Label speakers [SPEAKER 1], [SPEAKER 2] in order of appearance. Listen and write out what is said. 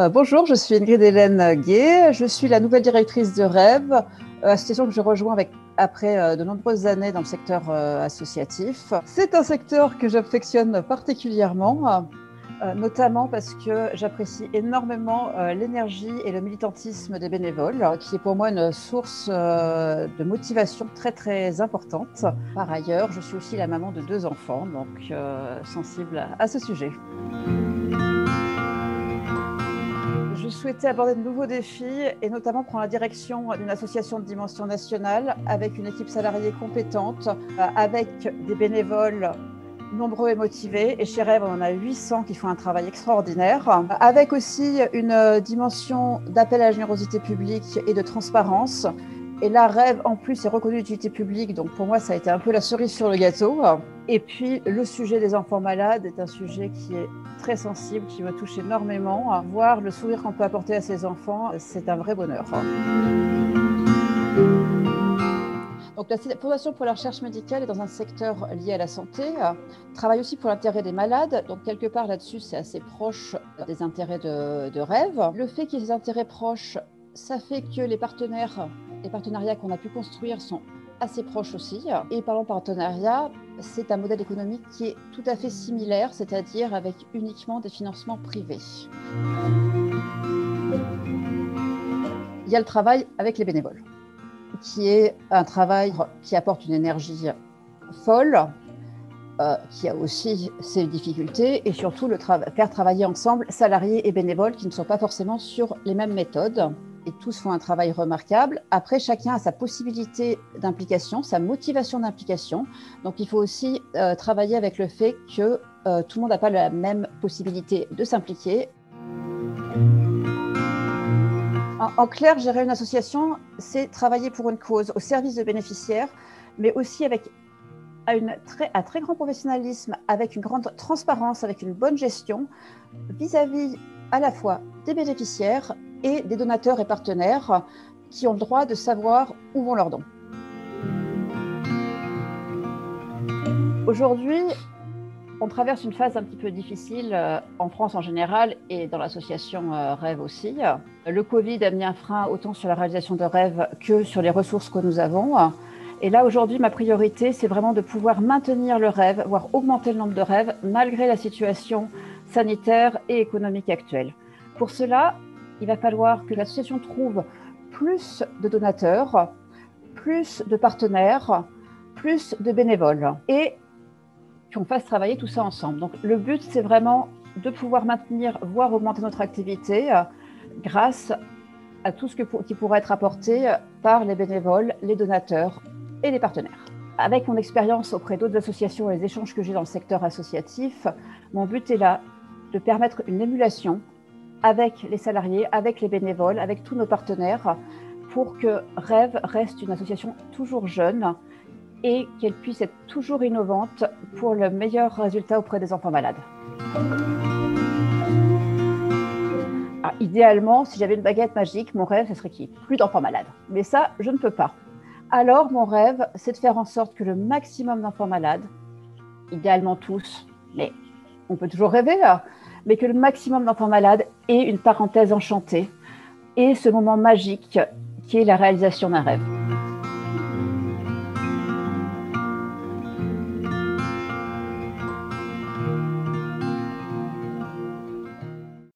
[SPEAKER 1] Bonjour, je suis Ingrid Hélène Gay, je suis la nouvelle directrice de Rêve, association que je rejoins après de nombreuses années dans le secteur associatif. C'est un secteur que j'affectionne particulièrement, notamment parce que j'apprécie énormément l'énergie et le militantisme des bénévoles, qui est pour moi une source de motivation très très importante. Par ailleurs, je suis aussi la maman de 2 enfants, donc sensible à ce sujet. Je souhaitais aborder de nouveaux défis et notamment prendre la direction d'une association de dimension nationale avec une équipe salariée compétente, avec des bénévoles nombreux et motivés. Et chez Rêve, on en a 800 qui font un travail extraordinaire, avec aussi une dimension d'appel à la générosité publique et de transparence. Et là, Rêve, en plus, est reconnu d'utilité publique. Donc, pour moi, ça a été un peu la cerise sur le gâteau. Et puis, le sujet des enfants malades est un sujet qui est très sensible, qui me touche énormément. Voir le sourire qu'on peut apporter à ces enfants, c'est un vrai bonheur. Donc, la Fondation pour la recherche médicale est dans un secteur lié à la santé, travaille aussi pour l'intérêt des malades. Donc, quelque part là-dessus, c'est assez proche des intérêts de Rêve. Le fait qu'il y ait des intérêts proches, ça fait que les partenariats qu'on a pu construire sont assez proches aussi. Et parlant partenariat, c'est un modèle économique qui est tout à fait similaire, c'est-à-dire avec uniquement des financements privés. Il y a le travail avec les bénévoles, qui est un travail qui apporte une énergie folle, qui a aussi ses difficultés, et surtout faire travailler ensemble salariés et bénévoles qui ne sont pas forcément sur les mêmes méthodes. Et tous font un travail remarquable. Après, chacun a sa possibilité d'implication, sa motivation d'implication. Donc, il faut aussi travailler avec le fait que tout le monde n'a pas la même possibilité de s'impliquer. En clair, gérer une association, c'est travailler pour une cause au service de bénéficiaires, mais aussi avec un très grand professionnalisme, avec une grande transparence, avec une bonne gestion, vis-à-vis à la fois des bénéficiaires et des donateurs et partenaires qui ont le droit de savoir où vont leurs dons. Aujourd'hui, on traverse une phase un petit peu difficile en France en général et dans l'association Rêve aussi. Le Covid a mis un frein autant sur la réalisation de Rêve que sur les ressources que nous avons. Et là, aujourd'hui, ma priorité, c'est vraiment de pouvoir maintenir le Rêve, voire augmenter le nombre de rêves, malgré la situation sanitaire et économique actuelle. Pour cela, il va falloir que l'association trouve plus de donateurs, plus de partenaires, plus de bénévoles et qu'on fasse travailler tout ça ensemble. Donc, le but, c'est vraiment de pouvoir maintenir, voire augmenter notre activité grâce à tout ce qui pourra être apporté par les bénévoles, les donateurs et les partenaires. Avec mon expérience auprès d'autres associations et les échanges que j'ai dans le secteur associatif, mon but est là de permettre une émulation avec les salariés, avec les bénévoles, avec tous nos partenaires, pour que Rêve reste une association toujours jeune et qu'elle puisse être toujours innovante pour le meilleur résultat auprès des enfants malades. Alors, idéalement, si j'avais une baguette magique, mon rêve, ce serait qu'il n'y ait plus d'enfants malades. Mais ça, je ne peux pas. Alors, mon rêve, c'est de faire en sorte que le maximum d'enfants malades, idéalement tous, mais on peut toujours rêver, mais que le maximum d'enfants malades ait une parenthèse enchantée et ce moment magique qui est la réalisation d'un rêve.